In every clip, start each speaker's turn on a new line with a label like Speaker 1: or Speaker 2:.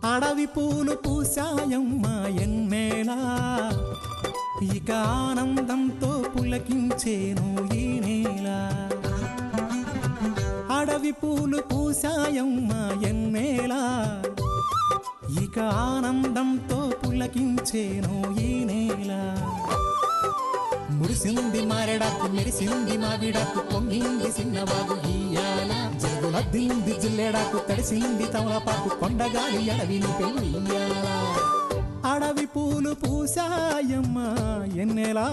Speaker 1: అడవి పూలు పూసాయమ్మా ఎన్నేలా, ఇక ఆనందంతో పులకించేను ఈ నేల. అడవి పూలు పూసాయమ్మా ఎన్నేలా, ఇక ఆనందంతో పులకించేను ఈ నేల. మురిసింది మారెడాకు, మెరిసింది మావిడాకు, పొంగింది సిన్నవాగు ఇయ్యాల. జరుగులద్దింది జిల్లెడాకు, తడిసింది తమలపాకు, కొండగాలి అడవిని పెళ్ళియ్యాల. అడవి పూలు పూసాయమ్మా ఎన్నెలా,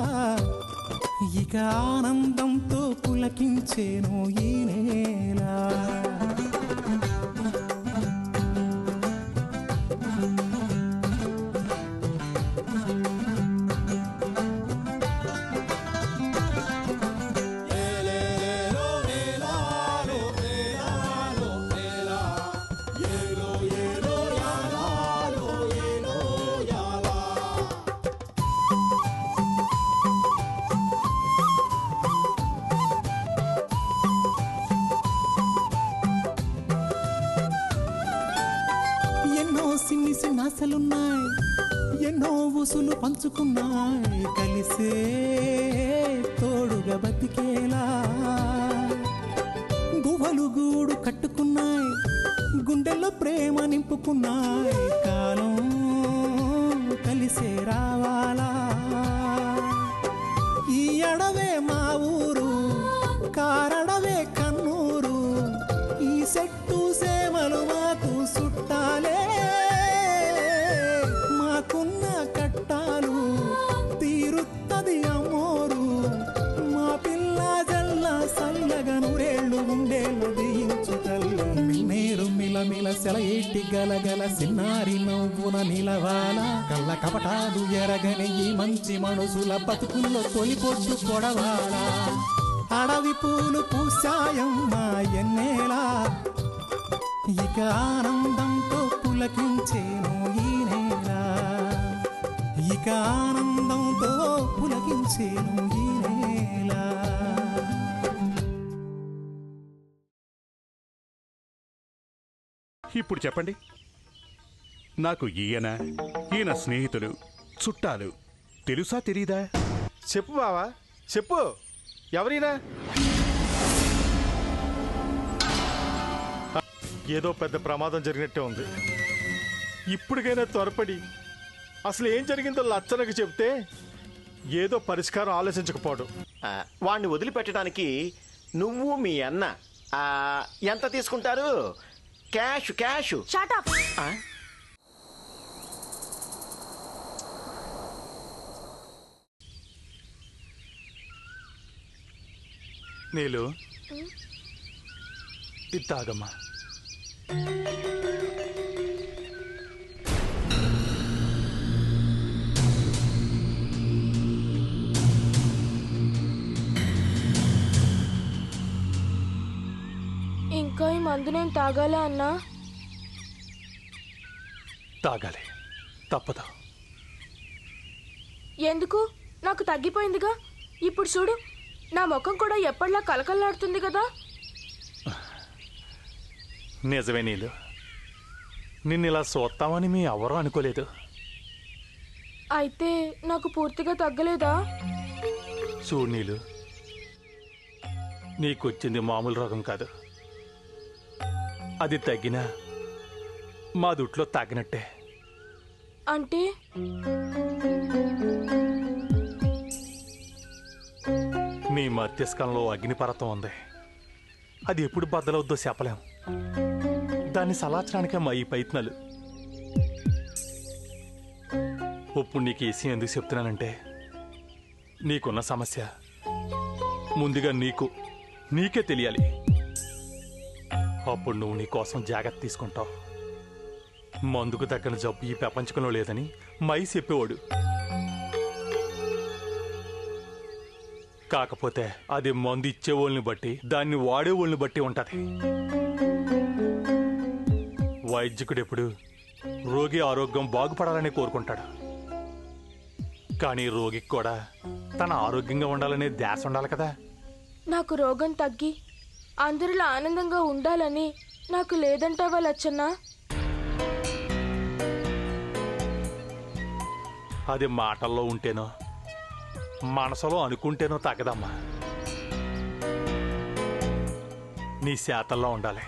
Speaker 1: ఇక ఆనందంతో పులకించేను ఈ నేల. సిన్ని సిన్నాసలున్నాయి, ఎన్నో ఊసులు పంచుకున్నాయి, కలిసే తోడుగా బతికేలా. గువ్వలు గూడు కట్టుకున్నాయి, గుండెల్లో ప్రేమ నింపుకున్నాయి, కాలం కలిసే రావాలా. ఈ అడవే మా ఊరు, కారడవే కన్నూరు, ఈ చెట్టు సేమలు మాకు చుట్టాలే. మాకున్న కట్టాలు తీరుత్తది అమ్మోరు, మా పిల్ల జల్ల సల్లగా నూరేళ్ళు ఉండేళ్ళు దీయించు తల్లు. మిన్నేరు మిలమిల సెలయేటి గలగల సిన్నారి నవ్వున నిలవాల. కళ్ళ కపటాలు ఎరగని ఈ మంచి మనసుల బతుకుల్లో తొలిపొట్టు కొడవాలా. అడవి పూలు పూసాయమ్మా ఎన్నేలా, ఇక ఆనందంతో పులకించేను ఈ నేల. ఇక ఆనందంతో పులకించేను ఈ నేల.
Speaker 2: ఇప్పుడు చెప్పండి, నాకు ఈయన స్నేహితులు చుట్టాలు తెలుసా తెలీదా?
Speaker 3: చెప్పు బావా చెప్పు, ఎవరైనా? ఏదో పెద్ద ప్రమాదం జరిగినట్టే ఉంది. ఇప్పటికైనా త్వరపడి అసలు ఏం జరిగిందో లచ్చనకు చెప్తే ఏదో పరిష్కారం ఆలోచించకపోవడం.
Speaker 4: వాణ్ణి వదిలిపెట్టడానికి నువ్వు మీ అన్న ఎంత తీసుకుంటారు? Cash cash.
Speaker 5: Shut up.
Speaker 3: నీలు ఇది తాగమ్మా.
Speaker 5: ఇంకా ఈ మందు నేను తాగాలా అన్నా?
Speaker 3: తాగాలి, తప్పదు.
Speaker 5: ఎందుకు? నాకు తగ్గిపోయిందిగా. ఇప్పుడు చూడు, నా ముఖం కూడా ఎప్పటిలా కలకల్లాడుతుంది కదా.
Speaker 3: నిజమే నీలు, నిన్ను ఇలా చూస్తామని మీ ఎవరూ అనుకోలేదు.
Speaker 5: అయితే నాకు పూర్తిగా తగ్గలేదా?
Speaker 3: చూడు నీలు, నీకొచ్చింది మామూలు రోగం కాదు. అది తగ్గినా మా దుట్లో తాగినట్టే.
Speaker 5: అంటే
Speaker 3: నీ మధ్యస్కంలో అగ్నిపర్వతం ఉంది. అది ఎప్పుడు బద్దలవుద్దో చెప్పలేం. దాన్ని సలాచడానికే మా ఈ ప్రయత్నాలు. ఇప్పుడు నీకు ఈ విషయం ఎందుకు చెప్తున్నానంటే, నీకున్న సమస్య ముందుగా నీకే తెలియాలి. అప్పుడు నువ్వు నీ కోసం జాగ్రత్త తీసుకుంటావు. మందుకు తగ్గన జబ్బు ఈ ప్రపంచంలో లేదని మై చెప్పేవాడు. కాకపోతే అది మందు ఇచ్చేవాళ్ళని బట్టి, దాన్ని వాడేవాళ్ళని బట్టి ఉంటది. వైద్యకుడు ఎప్పుడు రోగి ఆరోగ్యం బాగుపడాలని కోరుకుంటాడు. కానీ రోగికి కూడా తన ఆరోగ్యంగా ఉండాలనే ధ్యాస ఉండాలి కదా.
Speaker 5: నాకు రోగం తగ్గి అందరిలో ఆనందంగా ఉండాలని నాకు లేదంటావా లచ్చన్న?
Speaker 3: అది మాటల్లో ఉంటేనో మనసులో అనుకుంటేనో తగ్గదమ్మా. నీ శాతల్లో ఉండాలి.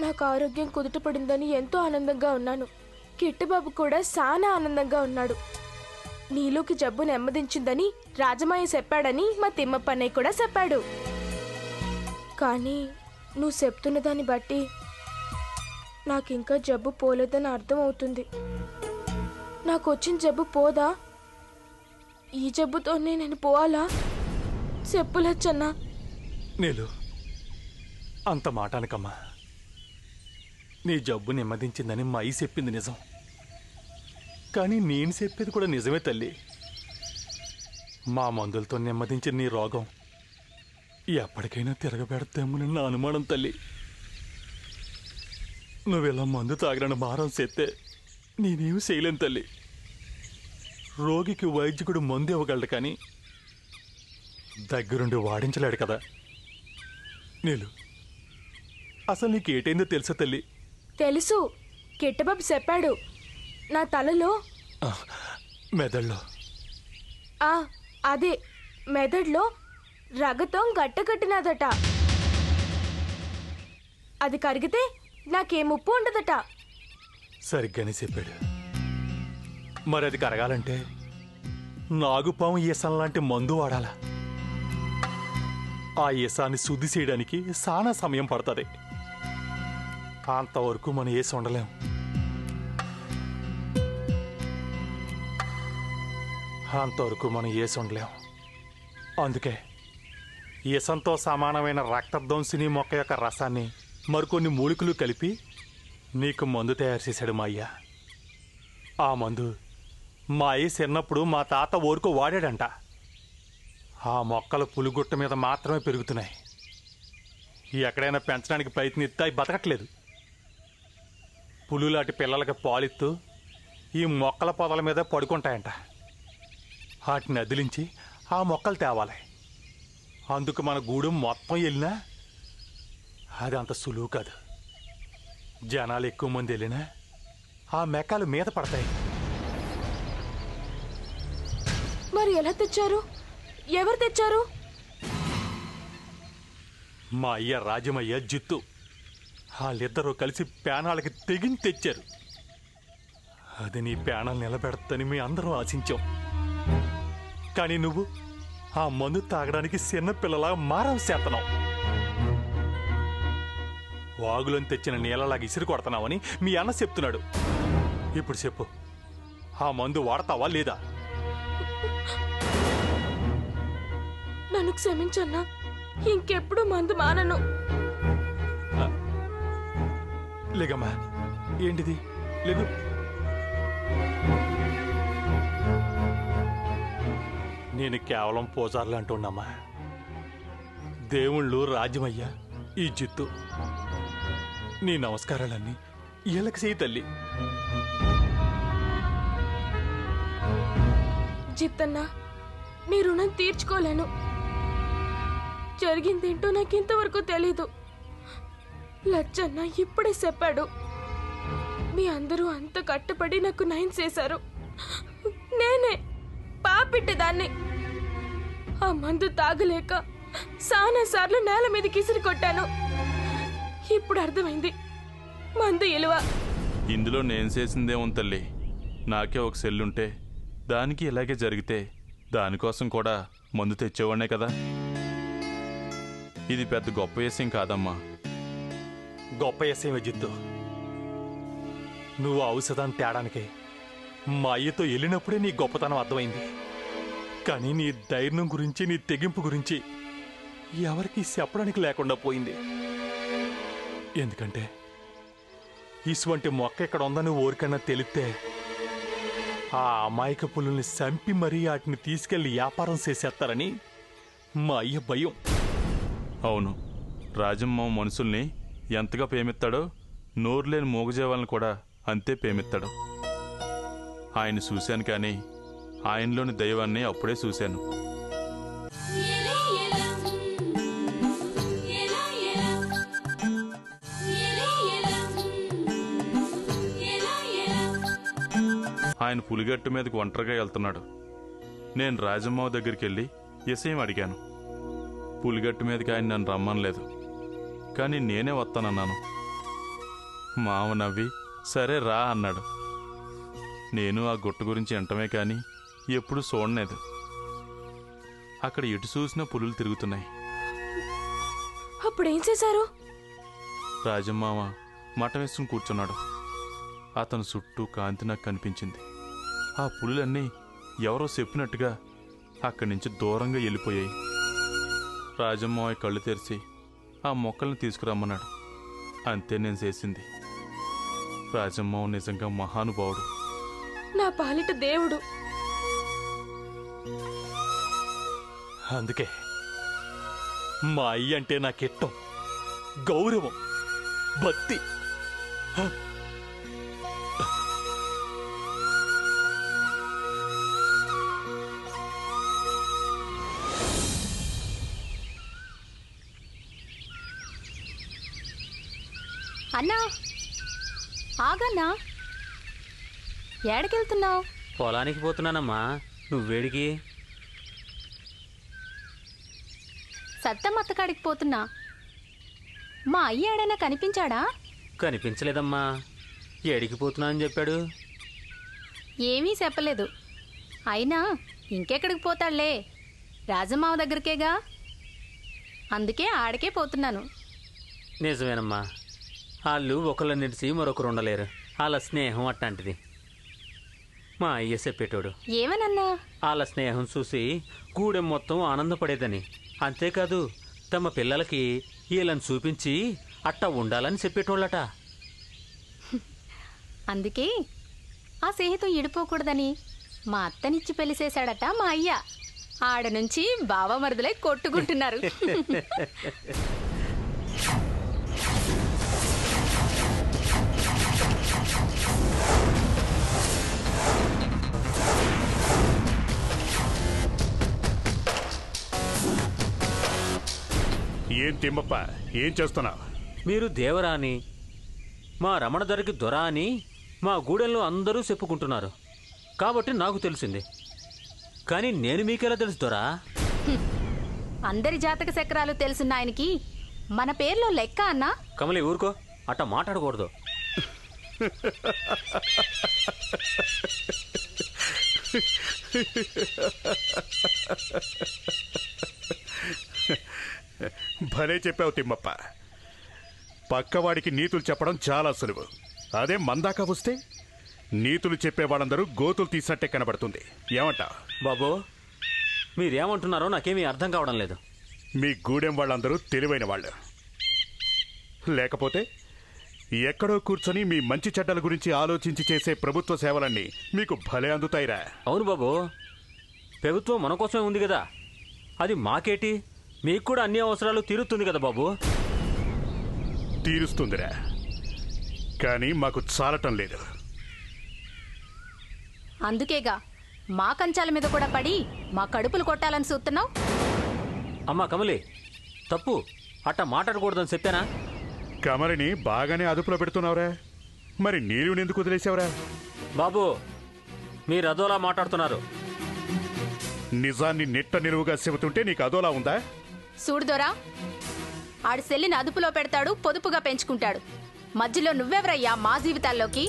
Speaker 5: నాకు ఆరోగ్యం కుదుటపడిందని ఎంతో ఆనందంగా ఉన్నాను. కిట్టుబాబు కూడా చాలా ఆనందంగా ఉన్నాడు. నీలోకి జబ్బు నెమ్మదించిందని రాజమాయ చెప్పాడని మా తిమ్మప్పన్నయ్య కూడా చెప్పాడు. కానీ నువ్వు చెప్తున్న దాన్ని బట్టి నాకింకా జబ్బు పోలేదని అర్థం అవుతుంది. నాకు వచ్చిన జబ్బు పోదా? ఈ జబ్బుతోనే నేను పోవాలా? చెప్పులచ్చన్నా.
Speaker 3: నీలు అంత మాటానికమ్మా. నీ జబ్బు నెమ్మదించిందని మా అయ్యి చెప్పింది నిజం. కానీ నేను చెప్పేది కూడా నిజమే తల్లి. మా మందులతో నెమ్మదించిన నీ రోగం ఎప్పటికైనా తిరగబెడతామని నా అనుమానం తల్లి. నువ్వెలా మందు తాగడానికి భారం చేస్తే నేనేమి చేయలేను తల్లి. రోగికి వైద్యుడు మందు ఇవ్వగలడు కానీ దగ్గరుండి వాడించలేడు కదా. నీలు అసలు నీకు ఏటైందో తెలుసా తల్లి?
Speaker 5: తెలుసు, కిట్టబాబు చెప్పాడు. నా తలలో
Speaker 3: మెదడులో
Speaker 5: అదే మెదడులో రగతం గట్టకట్టినదట. అది కరిగితే నాకే ముప్పు ఉండదట.
Speaker 3: సరిగ్గానే చెప్పాడు. మరి అది కరగాలంటే నాగుపాము ఈసం లాంటి మందు వాడాలా. ఆ ఈసాన్ని శుద్ధి చేయడానికి చాలా సమయం పడుతుంది. అంతవరకు మనం ఏసి ఉండలేం. అందుకే ఈసంతో సమానమైన రక్తధ్వంసిని మొక్క యొక్క రసాన్ని మరికొన్ని మూలికలు కలిపి నీకు మందు తయారు చేశాడు మా అయ్య. ఆ మందు మా అయ్య చిన్నప్పుడు మా తాత ఊరుకు వాడాడంట. ఆ మొక్కలు పులిగుట్ట మీద మాత్రమే పెరుగుతున్నాయి. ఎక్కడైనా పెంచడానికి ప్రయత్నిస్తే అవి బతకట్లేదు. పులులాంటి పిల్లలకి పాలిత్తూ ఈ మొక్కల పొదల మీద పడుకుంటాయంట. వాటిని అదిలించి ఆ మొక్కలు తేవాలి. అందుకు మన గూడెం మొత్తం వెళ్ళినా అది అంత సులువు కాదు. జనాలు ఎక్కువ మంది వెళ్ళినా ఆ మెక్కలు మీద పడతాయి.
Speaker 5: మరి ఎలా తెచ్చారు? ఎవరు తెచ్చారు?
Speaker 3: మా అయ్య రాజమయ్య జిత్తు వాళ్ళిద్దరూ కలిసి పేనాలకి తెగించి తెచ్చారు. అది నీ పేనాలు నిలబెడతని మీ అందరం ఆశించాం. కానీ నువ్వు ఆ మందు తాగడానికి చిన్న పిల్లలా మారం చేస్తున్నావు. వాగులను తెచ్చిన నీళ్ళలాగా ఇసిరి కొడుతున్నావని మీ అన్న చెప్తున్నాడు. ఇప్పుడు చెప్పు, ఆ మందు వాడతావా లేదా?
Speaker 5: నన్ను క్షమించన్నా, ఇంకెప్పుడు మందు మానను.
Speaker 3: లేగమ్మా, ఏంటిది? లేదు, నేను కేవలం పూజార్లు అంటున్నామా. దేవుళ్ళు రాజ్యమయ్యా ఈ జిత్తు. నీ నమస్కారాలన్నీ వీళ్ళకి చేయి తల్లి.
Speaker 5: జిత్తన్నా, నీ రుణం తీర్చుకోలేను. జరిగిందేంటో నాకు ఇంతవరకు తెలీదు. లచ్చన్న ఇప్పుడే చెప్పాడు. మీ అందరూ అంత కట్టపడి నాకు నయం చేశారు. నేనే పాపిట్టేదాన్ని. ఆ మందు తాగలేక చాలా సార్లు నేల మీదకి ఇసిరి కొట్టాను. ఇప్పుడు అర్థమైంది మందు ఇలువ.
Speaker 6: ఇందులో నేను చేసిందేమో తల్లి. నాకే ఒక సెల్లుంటే దానికి ఇలాగే జరిగితే దానికోసం కూడా మందు తెచ్చేవాడినే కదా. ఇది పెద్ద గొప్ప విషయం కాదమ్మా.
Speaker 3: గొప్ప ఎస్ఏ జిత్తు, నువ్వు ఔషధాన్ని తేడానికి మా అయ్యతో వెళ్ళినప్పుడే నీ గొప్పతనం అర్థమైంది. కానీ నీ ధైర్యం గురించి, నీ తెగింపు గురించి ఎవరికి చెప్పడానికి లేకుండా పోయింది. ఎందుకంటే ఇటువంటి మొక్క ఇక్కడ ఉందని ఊరికన్నా తెలిస్తే ఆ అమాయక పులుల్ని చంపి మరీ వాటిని తీసుకెళ్లి వ్యాపారం చేసేస్తారని మా అయ్య భయం.
Speaker 6: అవును, రాజమ్మ మనుషుల్ని ఎంతగా ప్రేమిస్తాడో నోరు లేని మోగజేవాళ్ళని కూడా అంతే ప్రేమిస్తాడు. ఆయన చూశాను, కానీ ఆయనలోని దైవాన్ని అప్పుడే చూశాను. ఆయన పులిగట్టు మీదకి ఒంటరిగా వెళ్తున్నాడు. నేను రాజమ్మ దగ్గరికి వెళ్ళి విషయం అడిగాను. పులిగట్టు మీదకి ఆయన నన్ను రమ్మనలేదు, కానీ నేనే వస్తానన్నాను. మామ నవ్వి సరే రా అన్నాడు. నేను ఆ గుట్ట గురించి వింటమే కానీ ఎప్పుడు చూడలేదు. అక్కడ ఎటు చూసినా పులులు తిరుగుతున్నాయి.
Speaker 5: అప్పుడేం చేశారు?
Speaker 6: రాజమ్మామ మఠం వేసుకుని కూర్చున్నాడు. అతను చుట్టూ కాంతి నాకు కనిపించింది. ఆ పులులన్నీ ఎవరో చెప్పినట్టుగా అక్కడి నుంచి దూరంగా వెళ్ళిపోయాయి. రాజమ్మావయ్య కళ్ళు తెరిచి ఆ మొక్కల్ని తీసుకురమ్మన్నాడు. అంతే నేను చేసింది. రాజమ్మావ నిజంగా మహానుభావుడు,
Speaker 5: నా పాలిట దేవుడు.
Speaker 3: అందుకే మా అయ్య అంటే నాకిట్టం, గౌరవం, భక్తి.
Speaker 7: అన్నా, ఆగన్నా, ఏడకెళ్తున్నావు?
Speaker 8: పొలానికి పోతున్నానమ్మా. నువ్వేడికి?
Speaker 7: సత్తమత్త కాడికి పోతున్నా. మా అయ్య ఏడైనా కనిపించాడా?
Speaker 8: కనిపించలేదమ్మా. ఏడికి పోతున్నా అని చెప్పాడు?
Speaker 7: ఏమీ చెప్పలేదు. అయినా ఇంకెక్కడికి పోతాడులే, రాజమ్మావ దగ్గరికేగా. అందుకే ఆడకే పోతున్నాను.
Speaker 8: నిజమేనమ్మా. వాళ్ళు ఒకళ్ళ నిడిచి మరొకరు ఉండలేరు. వాళ్ళ స్నేహం అట్లాంటిది. మా అయ్య చెప్పేటోడు.
Speaker 7: ఏమనన్నా?
Speaker 8: వాళ్ళ స్నేహం చూసి గూడెం మొత్తం ఆనందపడేదని. అంతేకాదు తమ పిల్లలకి వీళ్ళని చూపించి అట్టా ఉండాలని చెప్పేటోళ్ళట.
Speaker 7: అందుకే ఆ స్నేహితం ఇడిపోకూడదని మా అత్తనిచ్చి పెళ్లి చేశాడట మా అయ్య. ఆడ నుంచి బావమరుదులై కొట్టుకుంటున్నారు.
Speaker 2: ఏం తిమ్మప్ప, ఏం చేస్తున్నావు?
Speaker 8: మీరు దేవరా అని, మా రమణ ధరకి దొర అని మా గూడెంలో అందరూ చెప్పుకుంటున్నారు. కాబట్టి నాకు తెలిసింది. కానీ నేను మీకెలా తెలుసు దొరా?
Speaker 7: అందరి జాతక చక్రాలు తెలుసున్న ఆయనకి మన పేర్లో లెక్క అన్నా.
Speaker 8: కమలి ఊరుకో, అట్ట మాట్లాడకూడదు.
Speaker 2: భలే చెప్పావు తిమ్మప్ప. పక్కవాడికి నీతులు చెప్పడం చాలా సులువు. అదే మందాక వస్తే నీతులు చెప్పేవాళ్ళందరూ గోతులు తీసినట్టే కనబడుతుంది. ఏమంటా
Speaker 8: బాబు? మీరేమంటున్నారో నాకేమీ అర్థం కావడం లేదు.
Speaker 2: మీ గూడెం వాళ్ళందరూ తెలివైన వాళ్ళు. లేకపోతే ఎక్కడో కూర్చొని మీ మంచి చెడ్డల గురించి ఆలోచించి చేసే ప్రభుత్వ సేవలన్నీ మీకు భలే అందుతాయిరా.
Speaker 8: అవును బాబు, ప్రభుత్వం మన కోసమే ఉంది కదా. అది మాకేటి, మీకు కూడా అన్ని అవసరాలు తీరుతుంది కదా బాబు.
Speaker 2: తీరుస్తుందిరా, కానీ మాకు చాలటం లేదు.
Speaker 7: అందుకేగా మా కంచాల మీద కూడా పడి మా కడుపులు కొట్టాలని చూస్తున్నావు.
Speaker 8: అమ్మా కమలి, తప్పు. అట్ట మాట్లాడకూడదని చెప్పానా?
Speaker 2: కమలిని బాగానే అదుపులో పెడుతున్నావురా. మరి నీళ్ళు ఎందుకు వదిలేసావురా?
Speaker 8: బాబు, మీరు అదోలా మాట్లాడుతున్నారు.
Speaker 2: నిజాన్ని నిట్ట నిలువుగా చెబుతుంటే నీకు అదోలా ఉందా?
Speaker 7: చూడుదోరా, ఆడి సెల్లిని అదుపులో పెడతాడు, పొదుపుగా పెంచుకుంటాడు. మధ్యలో నువ్వెవరయ్యా మా జీవితాల్లోకి?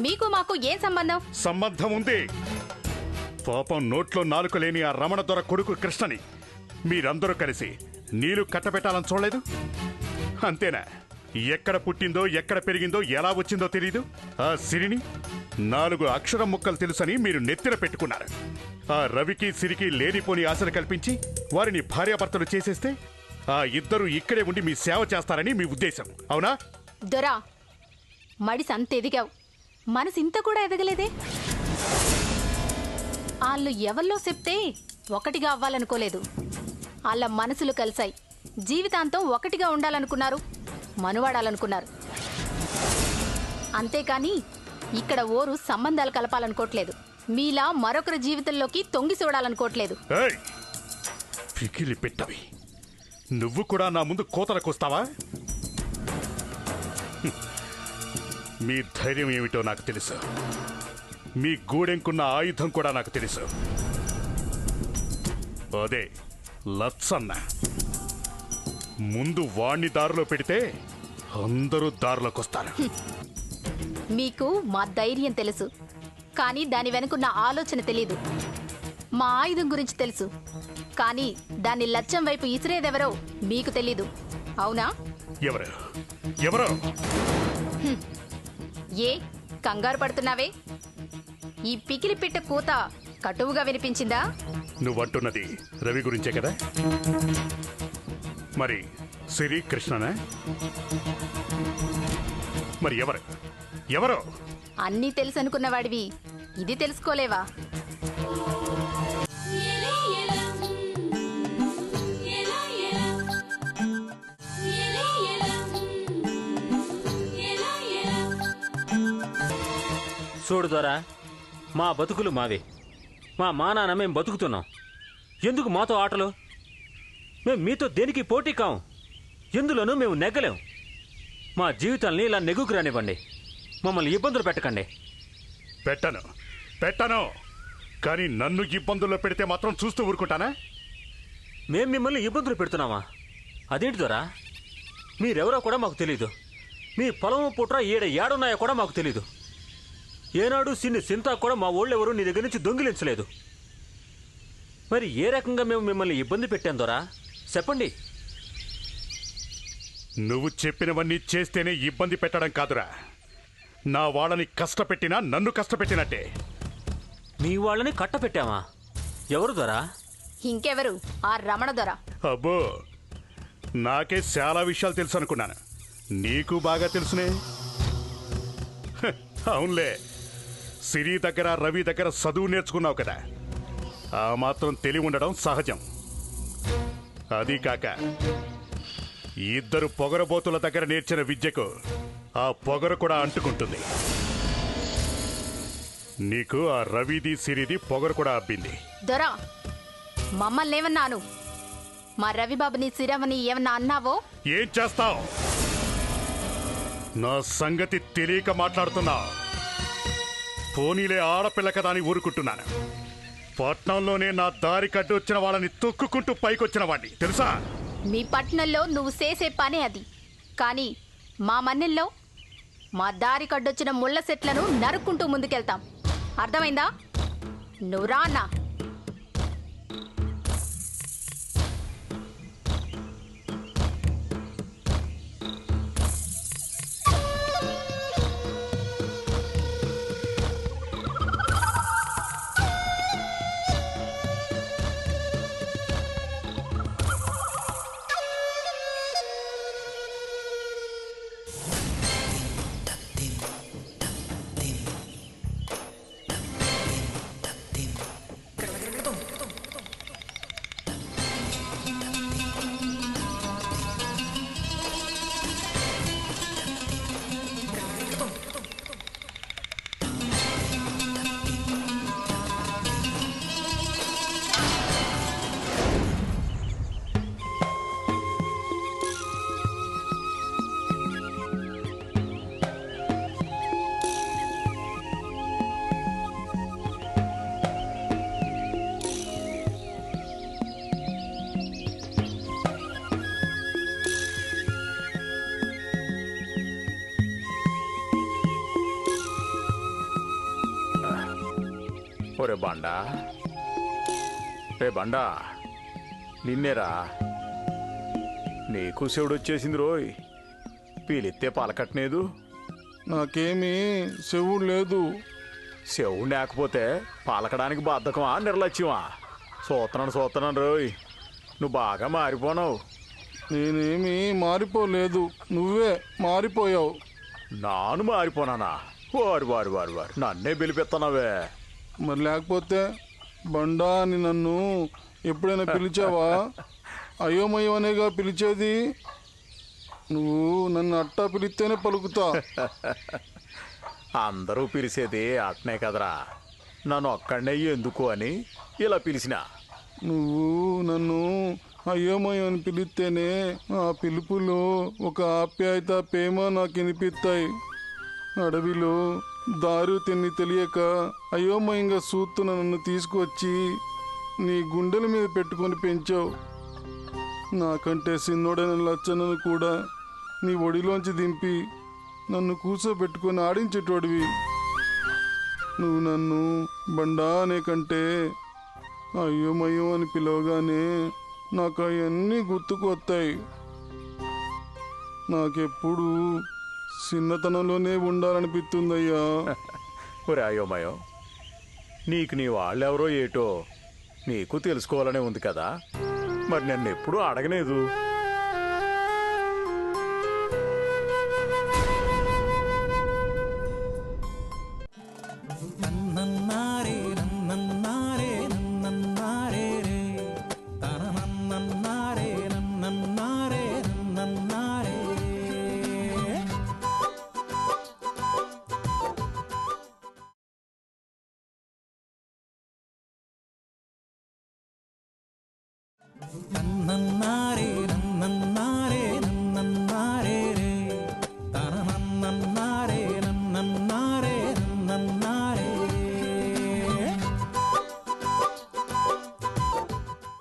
Speaker 7: మీకు మాకు ఏం సంబంధం?
Speaker 2: సంబంధం ఉంది. పాపం నోట్లో నాలుక లేని ఆ రమణ దొర కొడుకు కృష్ణని మీరందరూ కలిసి నీళ్లు కట్టబెట్టాలని చూడలేదు? అంతేనా? ఎక్కడ పుట్టిందో, ఎక్కడ పెరిగిందో, ఎలా వచ్చిందో తెలీదు. ఆ సిరిని 4 అక్షరం ముక్కలు తెలుసని మీరు నెత్తిన పెట్టుకున్నారు. ఆ రవికి సిరికి లేనిపోని ఆశలు కల్పించి వారిని భార్యాభర్తలు చేసేస్తే ఆ ఇద్దరు ఇక్కడే ఉండి మీ సేవ చేస్తారని మీ ఉద్దేశం, అవునా?
Speaker 7: దొరా, మడిసి అంత ఎదిగావు, మనసు ఇంత కూడా ఎదగలేదే. వాళ్ళు ఎవరిలో చెప్తే ఒకటిగా అవ్వాలనుకోలేదు. వాళ్ళ మనసులు కలిసాయి, జీవితాంతం ఒకటిగా ఉండాలనుకున్నారు, మనువాడాలనుకున్నారు. అంతేకాని ఇక్కడ ఓరు సంబంధాలు కలపాలనుకోవట్లేదు. మీలా మరొకరి జీవితంలోకి తొంగి చూడాలనుకోవట్లేదు.
Speaker 2: ఏయ్! పికిలి పెట్టవి, నువ్వు కూడా నా ముందు కోతలకొస్తావా? మీ ధైర్యం ఏమిటో నాకు తెలుసు. మీ గూడెంకున్న ఆయుధం కూడా నాకు తెలుసు. అదే లచ్చన్న. ముందు వాణ్ణి దారిలో పెడితే అందరూ దారిలోకొస్తారు.
Speaker 7: మీకు మా ధైర్యం తెలుసు, కానీ దాని వెనుకున్న ఆలోచన తెలీదు. మా ఆయుధం గురించి తెలుసు, కానీ దాన్ని లక్ష్యం వైపు ఇసిరేదెవరో మీకు తెలీదు, అవునా?
Speaker 2: ఎవరు ఎవరు?
Speaker 7: ఏ కంగారు పడుతున్నావే? ఈ పికిలి పిట్ట కూత కటువుగా వినిపించిందా?
Speaker 2: నువ్వంటున్నది రవి గురించే కదా? మరి సిరి కృష్ణనా? మరి ఎవరు ఎవరు?
Speaker 7: అన్నీ తెలుసు అనుకున్నవాడివి ఇది తెలుసుకోలేవా?
Speaker 8: చూడు దొరా, మా బతుకులు మావే, మా నాన్న మేము బతుకుతున్నాం. ఎందుకు మాతో ఆటలు? మేము మీతో దేనికి పోటీ కాం, ఎందులోనూ మేము నెగ్గలేం. మా జీవితాల్ని ఇలా నెగ్గుకు రానివ్వండి, మమ్మల్ని ఇబ్బందులు పెట్టకండి.
Speaker 2: పెట్టను, కానీ నన్ను ఇబ్బందుల్లో పెడితే మాత్రం చూస్తూ ఊరుకుంటానా?
Speaker 8: మేం మిమ్మల్ని ఇబ్బందులు పెడుతున్నామా? అదేంటి దొరా, మీరెవరో కూడా మాకు తెలీదు. మీ పొలము పుట్ర ఏడున్నాయో కూడా మాకు తెలీదు. ఏనాడు సిన్ని సింతా కూడా మా ఊళ్ళెవరూ నీ దగ్గర నుంచి దొంగిలించలేదు. మరి ఏ రకంగా మేము మిమ్మల్ని ఇబ్బంది పెట్టాం దొరా, చెప్పండి.
Speaker 2: నువ్వు చెప్పినవన్నీ చేస్తేనే ఇబ్బంది పెట్టడం కాదురా, నా వాళ్ళని కష్టపెట్టినా నన్ను కష్టపెట్టినట్టే.
Speaker 8: మీ వాళ్ళని కట్టపెట్టామా? ఎవరు దొరా?
Speaker 7: ఇంకెవరు? ఆ రమణ దొర.
Speaker 2: అబ్బో, నాకే చాలా విషయాలు తెలుసు అనుకున్నాను. నీకు బాగా తెలుసునే. హ, అవునులే, సిరి దగ్గర రవి దగ్గర చదువు నేర్చుకున్నావు కదా, ఆ మాత్రం తెలివి ఉండడం సహజం. అది కాక ఇద్దరు పొగరబోతుల దగ్గర నేర్చిన విద్యకు ఆ పొగరు కూడా అంటుకుంటుంది. నీకు ఆ రవిది సిరిది పొగరు కూడా అబ్బింది.
Speaker 7: దొర, మమ్మల్ని ఏమన్నాను? మా రవిబాబుని సిరవని ఏమన్నా అన్నావో?
Speaker 2: ఏం చేస్తావు? నా సంగతి తెలియక మాట్లాడుతున్నావు. పోనీలే, ఆడపిల్ల కదా అని ఊరుకుంటున్నాను. పట్నంలోనే నా దారి కడ్డు వచ్చిన వాళ్ళని తొక్కుకుంటూ పైకొచ్చిన వాడిని తెలుసా?
Speaker 7: మీ పట్నంలో నువ్వు చేసే పనే అది. కానీ మా మన్నెల్లో మా దారి కడ్డొచ్చిన ముళ్ళ సెట్లను నరుక్కుంటూ ముందుకెళ్తాం. అర్థమైందా? నువ్వు రా అన్నా.
Speaker 9: ఒరే బండా, రే బండా, నిన్నేరా. నీకు శివుడు వచ్చేసింది రోయ్. పీలిస్తే పలకట్లేదు.
Speaker 10: నాకేమీ చెవుడు లేదు.
Speaker 9: శివుడు లేకపోతే పలకడానికి బద్ధకమా నిర్లక్ష్యమా? చూస్తున్నాను రోయ్, నువ్వు బాగా మారిపోనావు.
Speaker 10: నేనేమీ మారిపోలేదు, నువ్వే మారిపోయావు.
Speaker 9: నాను మారిపోనానా? వారు వారు వారు వారు నన్నే పిలిపిస్తున్నావే.
Speaker 10: మరి లేకపోతే బండా అని నన్ను ఎప్పుడైనా పిలిచావా? అయోమయం అనేగా పిలిచేది. నువ్వు నన్ను అట్టా పిలిస్తేనే పలుకుతా.
Speaker 9: అందరూ పిలిచేది అట్నే కదరా. నన్ను ఒక్కడనే ఎందుకు అని ఇలా పిలిచిన.
Speaker 10: నువ్వు నన్ను అయోమయం అని పిలిస్తేనే ఆ పిలుపులో ఒక ఆప్యాయత, ప్రేమ నాకు వినిపిస్తాయి. అడవిలో దారు తిని తెలియక అయోమయంగా సూత్తున నన్ను తీసుకువచ్చి నీ గుండెల మీద పెట్టుకొని పెంచావు. నాకంటే చిన్నోడైన లచ్చనను కూడా నీ ఒడిలోంచి దింపి నన్ను కూర్చోబెట్టుకొని ఆడించేటోడివి. నువ్వు నన్ను బండా అనే కంటే అయోమయం అని పిలవగానే నాకు అవన్నీ గుర్తుకు వస్తాయి. నాకెప్పుడు చిన్నతనంలోనే ఉండాలనిపిస్తుందయ్యా.
Speaker 9: ఒరే అయోమయం, నీకు నీ వాళ్ళెవరో ఏటో నీకు తెలుసుకోవాలనే ఉంది కదా. మరి నన్ను ఎప్పుడూ అడగలేదు.
Speaker 1: నన్నన్నారే నన్నన్నారే నన్నన్నారే రే తన నన్నన్నారే నన్నన్నారే నన్నన్నారే. నన్నన్నారే